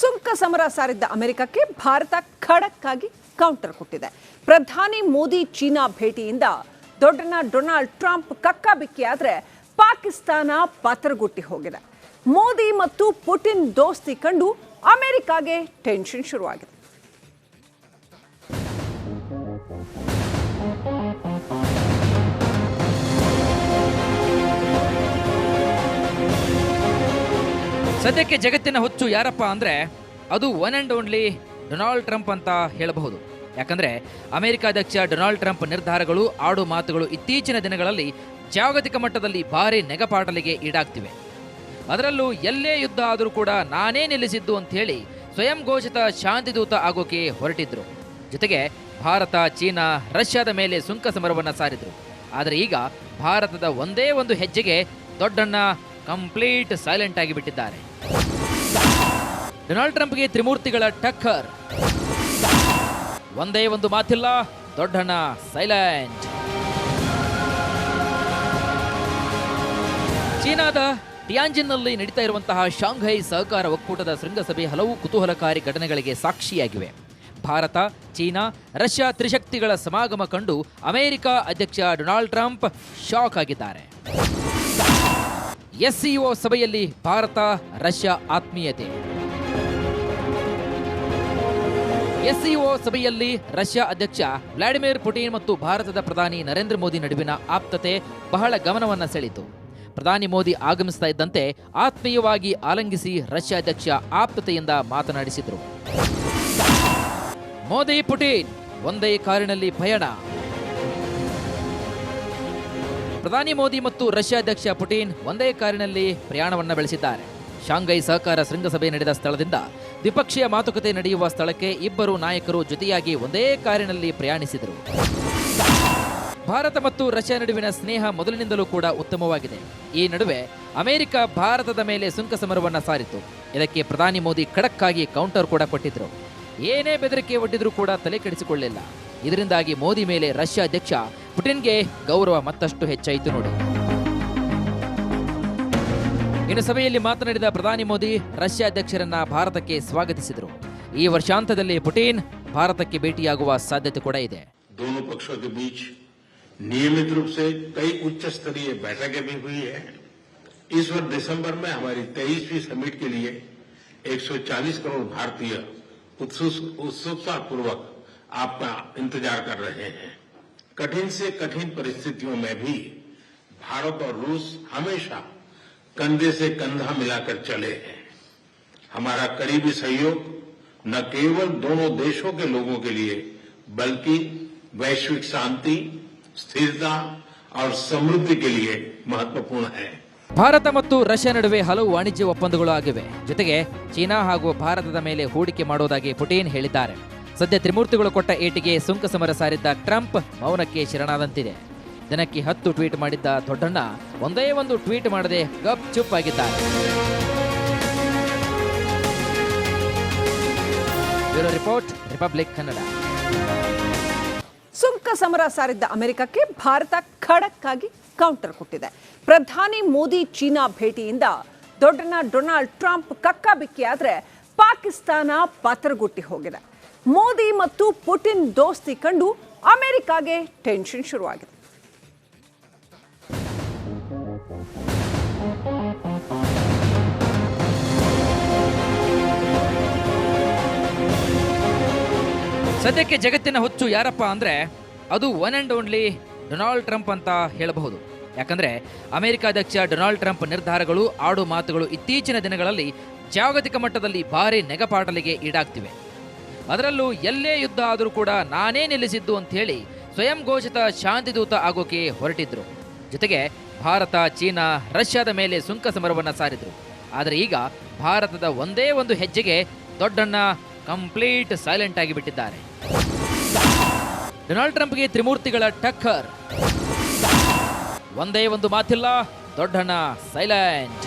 ಸುಂಕ ಸಮರ ಸಾರಿದ್ದ ಅಮೆರಿಕಕ್ಕೆ ಭಾರತ ಖಡಕ್ ಆಗಿ ಕೌಂಟರ್ ಕೊಟ್ಟಿದೆ. ಪ್ರಧಾನಿ ಮೋದಿ ಚೀನಾ ಭೇಟಿಯಿಂದ ದೊಡ್ಡನ ಡೊನಾಲ್ಡ್ ಟ್ರಂಪ್ ಕಕ್ಕಾಬಿಕ್ಕಿಯಾದ್ರೆ ಪಾಕಿಸ್ತಾನ ಪಾತರಗುಟ್ಟಿ ಹೋಗಿದೆ. ಮೋದಿ ಮತ್ತು ಪುಟಿನ್ ದೋಸ್ತಿ ಕಂಡು ಅಮೆರಿಕಾಗೆ ಟೆನ್ಷನ್ ಶುರುವಾಗಿದೆ. ಸದ್ಯಕ್ಕೆ ಜಗತ್ತಿನ ಹುಚ್ಚು ಯಾರಪ್ಪ ಅಂದ್ರೆ ಅದು one and only Donald Trump ಅಂತ ಹೇಳಬಹುದು. ಯಾಕಂದ್ರೆ ಅಮೆರಿಕ ಅಧ್ಯಕ್ಷ ಡೊನಾಲ್ಡ್ ಟ್ರಂಪ್ ನಿರ್ಧಾರಗಳು, ಆಡು ಮಾತುಗಳು ಇತ್ತೀಚಿನ ದಿನಗಳಲ್ಲಿ ಜಾಗತಿಕ ಮಟ್ಟದಲ್ಲಿ ಭಾರಿ ನೆಗಪಾಟಲಿಗೆ ಈಡಾಗ್ತಿವೆ. ಅದರಲ್ಲೂ ಎಲ್ಲೇ ಯುದ್ಧ ಆದರೂ ಕೂಡ ನಾನೇ ನಿಲ್ಲಿಸಿದ್ದು ಅಂತ ಹೇಳಿ ಸ್ವಯಂ ಘೋಷಿತ ಶಾಂತಿದೂತ ಆಗೋಕೆ ಹೊರಟಿದ್ರು. ಜೊತೆಗೆ ಭಾರತ, ಚೀನಾ, ರಷ್ಯಾದ ಮೇಲೆ ಸುಂಕ ಸಮರವನ್ನ ಸಾರಿದ್ರು. ಆದರೆ ಈಗ ಭಾರತದ ಒಂದೇ ಒಂದು ಹೆಜ್ಜೆಗೆ ದೊಡ್ಡಣ್ಣ ಕಂಪ್ಲೀಟ್ ಸೈಲೆಂಟ್ ಆಗಿ ಬಿಟ್ಟಿದ್ದಾರೆ. ಡೊನಾಲ್ಡ್ ಟ್ರಂಪ್ಗೆ ತ್ರಿಮೂರ್ತಿಗಳ ಟಕ್ಕರ್. ಒಂದೇ ಒಂದು ಮಾತಿಲ್ಲ, ದೊಡ್ಡಣ್ಣ ಸೈಲೆಂಟ್. ಚೀನಾದ ಟಿಯಾನ್ಜಿನ್ನಲ್ಲಿ ನಡೀತಾ ಇರುವಂತಹ ಶಾಂಘೈ ಸಹಕಾರ ಒಕ್ಕೂಟದ ಶೃಂಗಸಭೆ ಹಲವು ಕುತೂಹಲಕಾರಿ ಘಟನೆಗಳಿಗೆ ಸಾಕ್ಷಿಯಾಗಿವೆ. ಭಾರತ, ಚೀನಾ, ರಷ್ಯಾ ತ್ರಿಶಕ್ತಿಗಳ ಸಮಾಗಮ ಕಂಡು ಅಮೆರಿಕ ಅಧ್ಯಕ್ಷ ಡೊನಾಲ್ಡ್ ಟ್ರಂಪ್ ಶಾಕ್ ಆಗಿದ್ದಾರೆ. ಎಸ್ಸಿಒ ಸಭೆಯಲ್ಲಿ ಭಾರತ ರಷ್ಯಾ ಆತ್ಮೀಯತೆ. ಎಸ್ಸಿಒ ಸಭೆಯಲ್ಲಿ ರಷ್ಯಾ ಅಧ್ಯಕ್ಷ ವ್ಲಾಡಿಮಿರ್ ಪುಟಿನ್ ಮತ್ತು ಭಾರತದ ಪ್ರಧಾನಿ ನರೇಂದ್ರ ಮೋದಿ ನಡುವಿನ ಆಪ್ತತೆ ಬಹಳ ಗಮನವನ್ನ ಸೆಳೆಯಿತು. ಪ್ರಧಾನಿ ಮೋದಿ ಆಗಮಿಸ್ತಾ ಇದ್ದಂತೆ ಆತ್ಮೀಯವಾಗಿ ಆಲಿಂಗಿಸಿ ರಷ್ಯಾ ಅಧ್ಯಕ್ಷ ಆಪ್ತತೆಯಿಂದ ಮಾತನಾಡಿಸಿದರು. ಮೋದಿ ಪುಟಿನ್ ಒಂದೇ ಕಾರಿನಲ್ಲಿ ಪಯಣ. ಪ್ರಧಾನಿ ಮೋದಿ ಮತ್ತು ರಷ್ಯಾ ಅಧ್ಯಕ್ಷ ಪುಟಿನ್ ಒಂದೇ ಕಾರಿನಲ್ಲಿ ಪ್ರಯಾಣವನ್ನ ಬೆಳೆಸಿದ್ದಾರೆ. ಶಾಂಘೈ ಸಹಕಾರ ಶೃಂಗಸಭೆ ನಡೆದ ಸ್ಥಳದಿಂದ ದ್ವಿಪಕ್ಷೀಯ ಮಾತುಕತೆ ನಡೆಯುವ ಸ್ಥಳಕ್ಕೆ ಇಬ್ಬರು ನಾಯಕರು ಜೊತೆಯಾಗಿ ಒಂದೇ ಕಾರಿನಲ್ಲಿ ಪ್ರಯಾಣಿಸಿದರು. ಭಾರತ ಮತ್ತು ರಷ್ಯಾ ನಡುವಿನ ಸ್ನೇಹ ಮೊದಲಿನಿಂದಲೂ ಕೂಡ ಉತ್ತಮವಾಗಿದೆ. ಈ ನಡುವೆ ಅಮೆರಿಕ ಭಾರತದ ಮೇಲೆ ಸುಂಕ ಸಮರವನ್ನ ಸಾರಿತು. ಇದಕ್ಕೆ ಪ್ರಧಾನಿ ಮೋದಿ ಖಡಕ್ ಆಗಿ ಕೌಂಟರ್ ಕೂಡ ಕೊಟ್ಟಿದ್ರು. ಏನೇ ಬೆದರಿಕೆ ಒಡ್ಡಿದ್ರೂ ಕೂಡ ತಲೆ ಕೆಡಿಸಿಕೊಳ್ಳಲಿಲ್ಲ. ಇದರಿಂದಾಗಿ ಮೋದಿ ಮೇಲೆ ರಷ್ಯಾ ಅಧ್ಯಕ್ಷ ಪುಟಿನ್ಗೆ ಗೌರವ ಮತ್ತಷ್ಟು ಹೆಚ್ಚಾಯಿತು ನೋಡಿ. ಇನ್ನು ಸಭೆಯಲ್ಲಿ ಮಾತನಾಡಿದ ಪ್ರಧಾನಿ ಮೋದಿ ರಷ್ಯಾ ಅಧ್ಯಕ್ಷರನ್ನ ಭಾರತಕ್ಕೆ ಸ್ವಾಗತಿಸಿದರು. ಈ ವರ್ಷಾಂತದಲ್ಲಿ ಪುಟಿನ್ ಭಾರತಕ್ಕೆ ಭೇಟಿಯಾಗುವ ಸಾಧ್ಯತೆ ಕೂಡ ಇದೆ. दोनों पक्षों के बीच नियमित रूप से कई उच्च स्तरीय बैठकें भी हुई है. इस वर्ष दिसंबर में हमारी 23वीं समिट के लिए 140 करोड़ भारतीय उत्सुकता पूर्वक आपका इंतजार कर रहे हैं. कठिन से कठिन परिस्थितियों में भी भारत और रूस हमेशा कंधे से कंधा मिलाकर चले हैं. हमारा करीबी सहयोग न केवल दोनों देशों के लोगों के लिए बल्कि वैश्विक शांति, स्थिरता और समृद्धि के लिए महत्वपूर्ण है. ಭಾರತ ಮತ್ತು ರಷ್ಯಾ ನಡುವೆ ಹಲವು ವಾಣಿಜ್ಯ ಒಪ್ಪಂದಗಳು ಆಗಿವೆ. ಜೊತೆಗೆ ಚೀನಾ ಹಾಗೂ ಭಾರತದ ಮೇಲೆ ಹೂಡಿಕೆ ಮಾಡುವುದಾಗಿ ಪುಟಿನ್ ಹೇಳಿದ್ದಾರೆ. ಸದ್ಯ ತ್ರಿಮೂರ್ತಿಗಳು ಕೊಟ್ಟ ಏಟಿಗೆ ಸುಂಕ ಸಮರ ಸಾರಿದ್ದ ಟ್ರಂಪ್ ಮೌನಕ್ಕೆ ಶರಣಾದಂತಿದೆ. ದಿನಕ್ಕೆ 10 ಟ್ವೀಟ್ ಮಾಡಿದ್ದ ದೊಡ್ಡಣ್ಣ ಒಂದೇ ಒಂದು ಟ್ವೀಟ್ ಮಾಡದೆ ಗಪ್ ಚುಪ್ ಆಗಿದ್ದಾರೆ. Bureau report, republic Kannada. ಸುಂಕ ಸಮರ ಸಾರಿದ್ದ ಅಮೆರಿಕಕ್ಕೆ ಭಾರತ ಖಡಕ್ ಆಗಿ ಕೌಂಟರ್ ಕೊಟ್ಟಿದೆ. ಪ್ರಧಾನಿ ಮೋದಿ ಚೀನಾ ಭೇಟಿಯಿಂದ ದೊಡ್ಡನ ಡೊನಾಲ್ಡ್ ಟ್ರಂಪ್ ಕಕ್ಕಾಬಿಕ್ಕಿಯಾದ್ರೆ ಪಾಕಿಸ್ತಾನ ಪಾತರಗುಟ್ಟಿ ಹೋಗಿದೆ. ಮೋದಿ ಮತ್ತು ಪುಟಿನ್ ದೋಸ್ತಿ ಕಂಡು ಅಮೆರಿಕಾಗೆ ಟೆನ್ಷನ್ ಶುರುವಾಗಿದೆ. ಸದ್ಯಕ್ಕೆ ಜಗತ್ತಿನ ಹುಚ್ಚು ಯಾರಪ್ಪ ಅಂದ್ರೆ ಅದು one and only Donald Trump ಅಂತ ಹೇಳಬಹುದು. ಯಾಕಂದ್ರೆ ಅಮೆರಿಕ ಅಧ್ಯಕ್ಷ ಡೊನಾಲ್ಡ್ ಟ್ರಂಪ್ ನಿರ್ಧಾರಗಳು, ಆಡು ಮಾತುಗಳು ಇತ್ತೀಚಿನ ದಿನಗಳಲ್ಲಿ ಜಾಗತಿಕ ಮಟ್ಟದಲ್ಲಿ ಭಾರಿ ನೆಗಪಾಟಲಿಗೆ ಈಡಾಗ್ತಿವೆ. ಅದರಲ್ಲೂ ಎಲ್ಲೇ ಯುದ್ಧ ಆದರೂ ಕೂಡ ನಾನೇ ನಿಲ್ಲಿಸಿದ್ದು ಅಂತ ಹೇಳಿ ಸ್ವಯಂ ಘೋಷಿತ ಶಾಂತಿದೂತ ಆಗೋಕೆ ಹೊರಟಿದ್ರು. ಜೊತೆಗೆ ಭಾರತ, ಚೀನಾ, ರಷ್ಯಾದ ಮೇಲೆ ಸುಂಕ ಸಮರವನ್ನ ಸಾರಿದ್ರು. ಆದರೆ ಈಗ ಭಾರತದ ಒಂದೇ ಒಂದು ಹೆಜ್ಜೆಗೆ ದೊಡ್ಡಣ್ಣ ಕಂಪ್ಲೀಟ್ ಸೈಲೆಂಟ್ ಆಗಿ ಬಿಟ್ಟಿದ್ದಾರೆ. ಡೊನಾಲ್ಡ್ ಟ್ರಂಪ್ಗೆ ತ್ರಿಮೂರ್ತಿಗಳ ಟಕ್ಕರ್. ಒಂದೇ ಒಂದು ಮಾತಿಲ್ಲ, ದೊಡ್ಡಣ್ಣ ಸೈಲೆಂಟ್.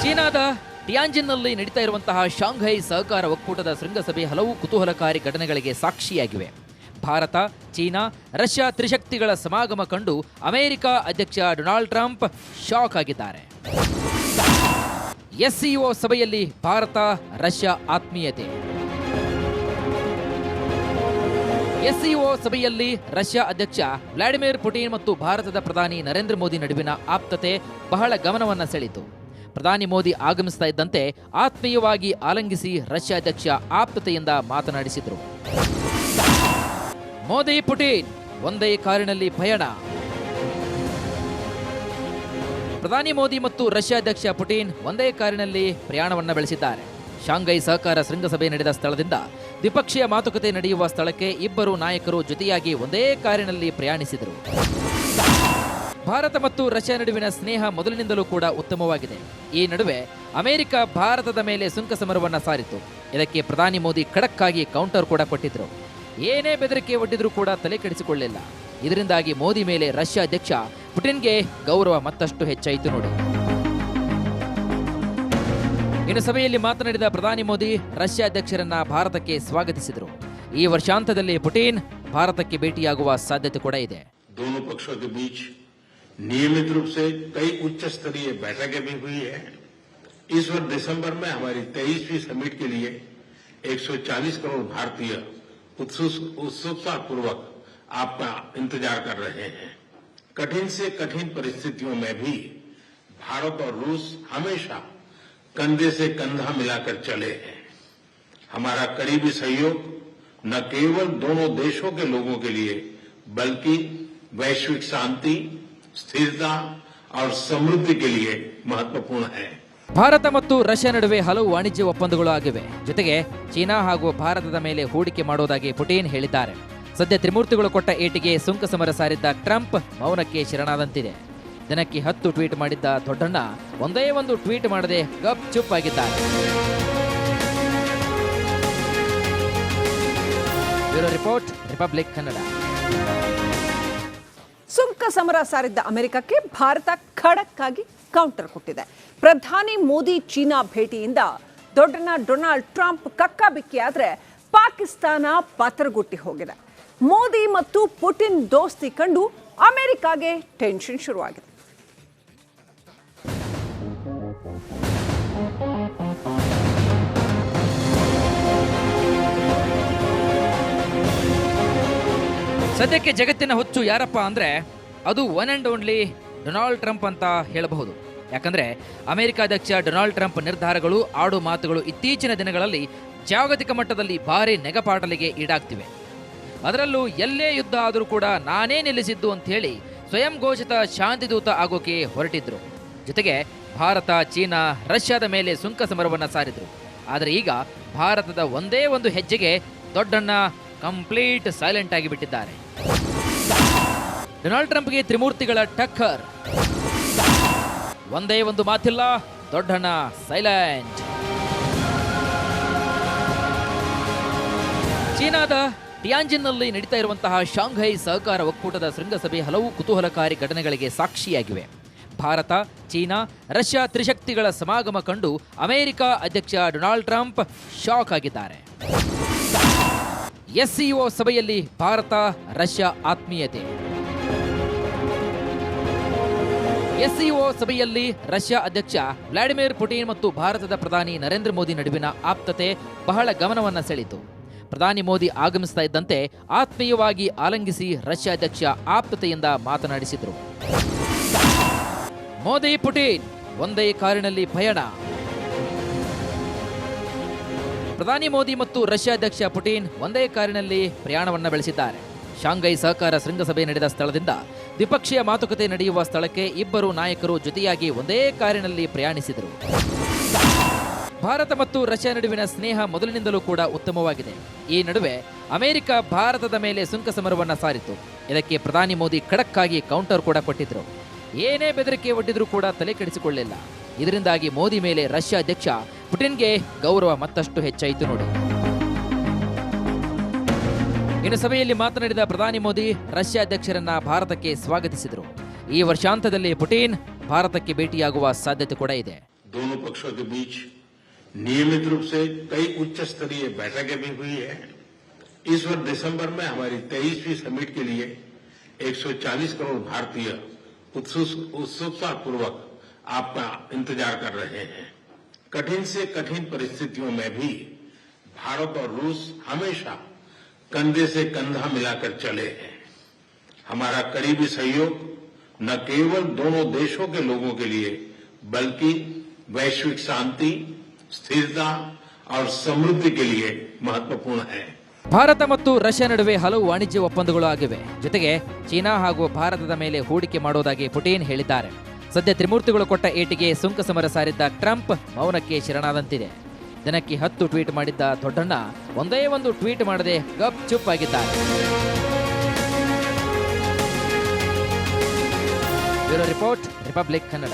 ಚೀನಾದ ಟಿಯಾನ್ಜಿನ್ನಲ್ಲಿ ನಡೀತಾ ಇರುವಂತಹ ಶಾಂಘೈ ಸಹಕಾರ ಒಕ್ಕೂಟದ ಶೃಂಗಸಭೆ ಹಲವು ಕುತೂಹಲಕಾರಿ ಘಟನೆಗಳಿಗೆ ಸಾಕ್ಷಿಯಾಗಿವೆ. ಭಾರತ, ಚೀನಾ, ರಷ್ಯಾ ತ್ರಿಶಕ್ತಿಗಳ ಸಮಾಗಮ ಕಂಡು ಅಮೆರಿಕ ಅಧ್ಯಕ್ಷ ಡೊನಾಲ್ಡ್ ಟ್ರಂಪ್ ಶಾಕ್ ಆಗಿದ್ದಾರೆ. ಎಸ್ಸಿಒ ಸಭೆಯಲ್ಲಿ ಭಾರತ ರಷ್ಯಾ ಆತ್ಮೀಯತೆ. ಎಸ್ಸಿಒ ಸಭೆಯಲ್ಲಿ ರಷ್ಯಾ ಅಧ್ಯಕ್ಷ ವ್ಲಾಡಿಮಿರ್ ಪುಟಿನ್ ಮತ್ತು ಭಾರತದ ಪ್ರಧಾನಿ ನರೇಂದ್ರ ಮೋದಿ ನಡುವಿನ ಆಪ್ತತೆ ಬಹಳ ಗಮನವನ್ನ ಸೆಳೆಯಿತು. ಪ್ರಧಾನಿ ಮೋದಿ ಆಗಮಿಸ್ತಾ ಇದ್ದಂತೆ ಆತ್ಮೀಯವಾಗಿ ಆಲಿಂಗಿಸಿ ರಷ್ಯಾ ಅಧ್ಯಕ್ಷ ಆಪ್ತತೆಯಿಂದ ಮಾತನಾಡಿಸಿದರು. ಮೋದಿ ಪುಟಿನ್ ಒಂದೇ ಕಾರಿನಲ್ಲಿ ಪಯಣ. ಪ್ರಧಾನಿ ಮೋದಿ ಮತ್ತು ರಷ್ಯಾ ಅಧ್ಯಕ್ಷ ಪುಟಿನ್ ಒಂದೇ ಕಾರಿನಲ್ಲಿ ಪ್ರಯಾಣವನ್ನ ಬೆಳೆಸಿದ್ದಾರೆ. ಶಾಂಘೈ ಸಹಕಾರ ಶೃಂಗಸಭೆ ನಡೆದ ಸ್ಥಳದಿಂದ ದ್ವಿಪಕ್ಷೀಯ ಮಾತುಕತೆ ನಡೆಯುವ ಸ್ಥಳಕ್ಕೆ ಇಬ್ಬರು ನಾಯಕರು ಜೊತೆಯಾಗಿ ಒಂದೇ ಕಾರಿನಲ್ಲಿ ಪ್ರಯಾಣಿಸಿದರು. ಭಾರತ ಮತ್ತು ರಷ್ಯಾ ನಡುವಿನ ಸ್ನೇಹ ಮೊದಲಿನಿಂದಲೂ ಕೂಡ ಉತ್ತಮವಾಗಿದೆ. ಈ ನಡುವೆ ಅಮೆರಿಕ ಭಾರತದ ಮೇಲೆ ಸುಂಕ ಸಮರವನ್ನ ಸಾರಿತು. ಇದಕ್ಕೆ ಪ್ರಧಾನಿ ಮೋದಿ ಖಡಕ್ ಆಗಿ ಕೌಂಟರ್ ಕೂಡ ಕೊಟ್ಟಿದ್ರು. ಏನೇ ಬೆದರಿಕೆ ಒಡ್ಡಿದ್ರೂ ಕೂಡ ತಲೆ ಕೆಡಿಸಿಕೊಳ್ಳಲಿಲ್ಲ. ಇದರಿಂದಾಗಿ ಮೋದಿ ಮೇಲೆ ರಷ್ಯಾ ಅಧ್ಯಕ್ಷ ಪುಟಿನ್ಗೆ ಗೌರವ ಮತ್ತಷ್ಟು ಹೆಚ್ಚಾಯಿತು ನೋಡಿ. ಇನ್ನು ಸಭೆಯಲ್ಲಿ ಮಾತನಾಡಿದ ಪ್ರಧಾನಿ ಮೋದಿ ರಷ್ಯಾ ಅಧ್ಯಕ್ಷರನ್ನ ಭಾರತಕ್ಕೆ ಸ್ವಾಗತಿಸಿದರು. ಈ ವರ್ಷಾಂತದಲ್ಲಿ ಪುಟಿನ್ ಭಾರತಕ್ಕೆ ಭೇಟಿಯಾಗುವ ಸಾಧ್ಯತೆ ಕೂಡ ಇದೆ. दोनों पक्षों के बीच नियमित रूप से कई उच्च स्तरीय बैठकें भी हुई है. इस वर्ष दिसंबर में हमारी 23वीं समिट के लिए 140 करोड़ भारतीय उत्सुकता पूर्वक आपका इंतजार कर रहे हैं. कठिन से कठिन परिस्थितियों में भी भारत और रूस हमेशा कंधे से कंधा मिलाकर चले हैं. हमारा करीबी सहयोग न केवल दोनों देशों के लोगों के लिए बल्कि वैश्विक शांति, स्थिरता और समृद्धि के लिए महत्वपूर्ण है. ಭಾರತ ಮತ್ತು ರಷ್ಯಾ ನಡುವೆ ಹಲವು ವಾಣಿಜ್ಯ ಒಪ್ಪಂದಗಳು ಆಗಿವೆ. ಜೊತೆಗೆ ಚೀನಾ ಹಾಗೂ ಭಾರತದ ಮೇಲೆ ಹೂಡಿಕೆ ಮಾಡುವುದಾಗಿ ಪುಟಿನ್ ಹೇಳಿದ್ದಾರೆ. ಸದ್ಯ ತ್ರಿಮೂರ್ತಿಗಳು ಕೊಟ್ಟ ಏಟಿಗೆ ಸುಂಕ ಸಮರ ಸಾರಿದ್ದ ಟ್ರಂಪ್ ಮೌನಕ್ಕೆ ಶರಣಾದಂತಿದೆ. ದಿನಕ್ಕೆ 10 ಟ್ವೀಟ್ ಮಾಡಿದ್ದ ದೊಡ್ಡಣ್ಣ ಒಂದೇ ಒಂದು ಟ್ವೀಟ್ ಮಾಡದೆ ಗಪ್ ಚುಪ್ ಆಗಿದ್ದಾರೆ. Bureau report, republic Kannada. ಸುಂಕ ಸಮರ ಸಾರಿದ್ದ ಅಮೆರಿಕಕ್ಕೆ ಭಾರತ ಖಡಕ್ ಆಗಿ ಕೌಂಟರ್ ಕೊಟ್ಟಿದೆ. ಪ್ರಧಾನಿ ಮೋದಿ ಚೀನಾ ಭೇಟಿಯಿಂದ ದೊಡ್ಡಣ್ಣ ಡೊನಾಲ್ಡ್ ಟ್ರಂಪ್ ಕಕ್ಕಾಬಿಕ್ಕಿಯಾದ್ರೆ ಪಾಕಿಸ್ತಾನ ಪಾತ್ರಗುಟ್ಟಿ ಹೋಗಿದೆ. ಮೋದಿ ಮತ್ತು ಪುಟಿನ್ ದೋಸ್ತಿ ಕಂಡು ಅಮೆರಿಕಾಗೆ ಟೆನ್ಷನ್ ಶುರುವಾಗಿದೆ. ಸದ್ಯಕ್ಕೆ ಜಗತ್ತಿನ ಹುಚ್ಚು ಯಾರಪ್ಪ ಅಂದ್ರೆ ಅದು one and only Donald Trump ಅಂತ ಹೇಳಬಹುದು. ಯಾಕಂದ್ರೆ ಅಮೆರಿಕ ಅಧ್ಯಕ್ಷ ಡೊನಾಲ್ಡ್ ಟ್ರಂಪ್ ನಿರ್ಧಾರಗಳು, ಆಡು ಮಾತುಗಳು ಇತ್ತೀಚಿನ ದಿನಗಳಲ್ಲಿ ಜಾಗತಿಕ ಮಟ್ಟದಲ್ಲಿ ಭಾರಿ ನೆಗಪಾಟಲಿಗೆ ಈಡಾಗ್ತಿವೆ. ಅದರಲ್ಲೂ ಎಲ್ಲೇ ಯುದ್ಧ ಆದರೂ ಕೂಡ ನಾನೇ ನಿಲ್ಲಿಸಿದ್ದು ಅಂತ ಹೇಳಿ ಸ್ವಯಂ ಘೋಷಿತ ಶಾಂತಿದೂತ ಆಗೋಕೆ ಹೊರಟಿದ್ರು. ಜೊತೆಗೆ ಭಾರತ, ಚೀನಾ, ರಷ್ಯಾದ ಮೇಲೆ ಸುಂಕ ಸಮರವನ್ನ ಸಾರಿದ್ರು. ಆದರೆ ಈಗ ಭಾರತದ ಒಂದೇ ಒಂದು ಹೆಜ್ಜೆಗೆ ದೊಡ್ಡಣ್ಣ ಕಂಪ್ಲೀಟ್ ಸೈಲೆಂಟ್ ಆಗಿ ಬಿಟ್ಟಿದ್ದಾರೆ. ಡೊನಾಲ್ಡ್ ಟ್ರಂಪ್ಗೆ ತ್ರಿಮೂರ್ತಿಗಳ ಟಕ್ಕರ್. ಒಂದೇ ಒಂದು ಮಾತಿಲ್ಲ, ದೊಡ್ಡಣ್ಣ ಸೈಲೆಂಟ್. ಚೀನಾದ ಟಿಯಾನ್ಜಿನ್ನಲ್ಲಿ ನಡೀತಾ ಇರುವಂತಹ ಶಾಂಘೈ ಸಹಕಾರ ಒಕ್ಕೂಟದ ಶೃಂಗಸಭೆ ಹಲವು ಕುತೂಹಲಕಾರಿ ಘಟನೆಗಳಿಗೆ ಸಾಕ್ಷಿಯಾಗಿವೆ. ಭಾರತ, ಚೀನಾ, ರಷ್ಯಾ ತ್ರಿಶಕ್ತಿಗಳ ಸಮಾಗಮ ಕಂಡು ಅಮೆರಿಕ ಅಧ್ಯಕ್ಷ ಡೊನಾಲ್ಡ್ ಟ್ರಂಪ್ ಶಾಕ್ ಆಗಿದ್ದಾರೆ. ಎಸ್ಸಿಒ ಸಭೆಯಲ್ಲಿ ಭಾರತ ರಷ್ಯಾ ಆತ್ಮೀಯತೆ. ಎಸ್ಸಿಒ ಸಭೆಯಲ್ಲಿ ರಷ್ಯಾ ಅಧ್ಯಕ್ಷ ವ್ಲಾಡಿಮಿರ್ ಪುಟಿನ್ ಮತ್ತು ಭಾರತದ ಪ್ರಧಾನಿ ನರೇಂದ್ರ ಮೋದಿ ನಡುವಿನ ಆಪ್ತತೆ ಬಹಳ ಗಮನವನ್ನ ಸೆಳೆಯಿತು. ಪ್ರಧಾನಿ ಮೋದಿ ಆಗಮಿಸ್ತಾ ಇದ್ದಂತೆ ಆತ್ಮೀಯವಾಗಿ ಆಲಿಂಗಿಸಿ ರಷ್ಯಾ ಅಧ್ಯಕ್ಷ ಆಪ್ತತೆಯಿಂದ ಮಾತನಾಡಿಸಿದರು. ಮೋದಿ ಪುಟಿನ್ ಒಂದೇ ಕಾರಿನಲ್ಲಿ ಪಯಣ. ಪ್ರಧಾನಿ ಮೋದಿ ಮತ್ತು ರಷ್ಯಾ ಅಧ್ಯಕ್ಷ ಪುಟಿನ್ ಒಂದೇ ಕಾರಿನಲ್ಲಿ ಪ್ರಯಾಣವನ್ನ ಬೆಳೆಸಿದ್ದಾರೆ. ಶಾಂಘೈ ಸಹಕಾರ ಶೃಂಗಸಭೆ ನಡೆದ ಸ್ಥಳದಿಂದ ದ್ವಿಪಕ್ಷೀಯ ಮಾತುಕತೆ ನಡೆಯುವ ಸ್ಥಳಕ್ಕೆ ಇಬ್ಬರು ನಾಯಕರು ಜೊತೆಯಾಗಿ ಒಂದೇ ಕಾರಿನಲ್ಲಿ ಪ್ರಯಾಣಿಸಿದರು. ಭಾರತ ಮತ್ತು ರಷ್ಯಾ ನಡುವಿನ ಸ್ನೇಹ ಮೊದಲಿನಿಂದಲೂ ಕೂಡ ಉತ್ತಮವಾಗಿದೆ. ಈ ನಡುವೆ ಅಮೆರಿಕ ಭಾರತದ ಮೇಲೆ ಸುಂಕ ಸಮರವನ್ನ ಸಾರಿತು. ಇದಕ್ಕೆ ಪ್ರಧಾನಿ ಮೋದಿ ಖಡಕ್ ಆಗಿ ಕೌಂಟರ್ ಕೂಡ ಕೊಟ್ಟಿದ್ರು. ಏನೇ ಬೆದರಿಕೆ ಒಡ್ಡಿದ್ರೂ ಕೂಡ ತಲೆ ಕೆಡಿಸಿಕೊಳ್ಳಲಿಲ್ಲ. ಇದರಿಂದಾಗಿ ಮೋದಿ ಮೇಲೆ ರಷ್ಯಾ ಅಧ್ಯಕ್ಷ ಪುಟಿನ್ಗೆ ಗೌರವ ಮತ್ತಷ್ಟು ಹೆಚ್ಚಾಯಿತು ನೋಡಿ. ಇನ್ನು ಸಭೆಯಲ್ಲಿ ಮಾತನಾಡಿದ ಪ್ರಧಾನಿ ಮೋದಿ ರಷ್ಯಾ ಅಧ್ಯಕ್ಷರನ್ನ ಭಾರತಕ್ಕೆ ಸ್ವಾಗತಿಸಿದರು. ಈ ವರ್ಷಾಂತದಲ್ಲಿ ಪುಟಿನ್ ಭಾರತಕ್ಕೆ ಭೇಟಿಯಾಗುವ ಸಾಧ್ಯತೆ ಕೂಡ ಇದೆ. दोनों पक्षों के बीच नियमित रूप से कई उच्च स्तरीय बैठकें भी हुई है. इस वर्ष दिसंबर में हमारी 23वीं समिट के लिए 140 करोड़ भारतीय उत्सुकता पूर्वक आपका इंतजार कर रहे हैं. कठिन से कठिन परिस्थितियों में भी भारत और रूस हमेशा कंधे से कंधा मिलाकर चले हैं। हमारा करीबी सहयोग न केवल दोनों देशों के लोगों के लिए बल्कि वैश्विक शांति, स्थिरता और समृद्धि के लिए महत्वपूर्ण है। ಭಾರತ ಮತ್ತು ರಷ್ಯಾ ನಡುವೆ ಹಲವು ವಾಣಿಜ್ಯ ಒಪ್ಪಂದಗಳು ಆಗಿವೆ. ಜೊತೆಗೆ ಚೀನಾ ಹಾಗೂ ಭಾರತದ ಮೇಲೆ ಹೂಡಿಕೆ ಮಾಡೋದಾಗಿ ಪುಟಿನ್ ಹೇಳಿದ್ದಾರೆ. ಸದ್ಯ ತ್ರಿಮೂರ್ತಿಗಳು ಕೊಟ್ಟ ಏಟಿಗೆ ಸುಂಕ ಸಮರ ಸಾರಿದ್ದ ಟ್ರಂಪ್ ಮೌನಕ್ಕೆ ಶರಣಾದಂತಿದೆ. ದಿನಕ್ಕೆ 10 ಟ್ವೀಟ್ ಮಾಡಿದ್ದ ದೊಡ್ಡಣ್ಣ ಒಂದೇ ಒಂದು ಟ್ವೀಟ್ ಮಾಡದೆ ಗಪ್ ಚುಪ್ ಆಗಿದ್ದಾರೆ. Bureau report, republic Kannada.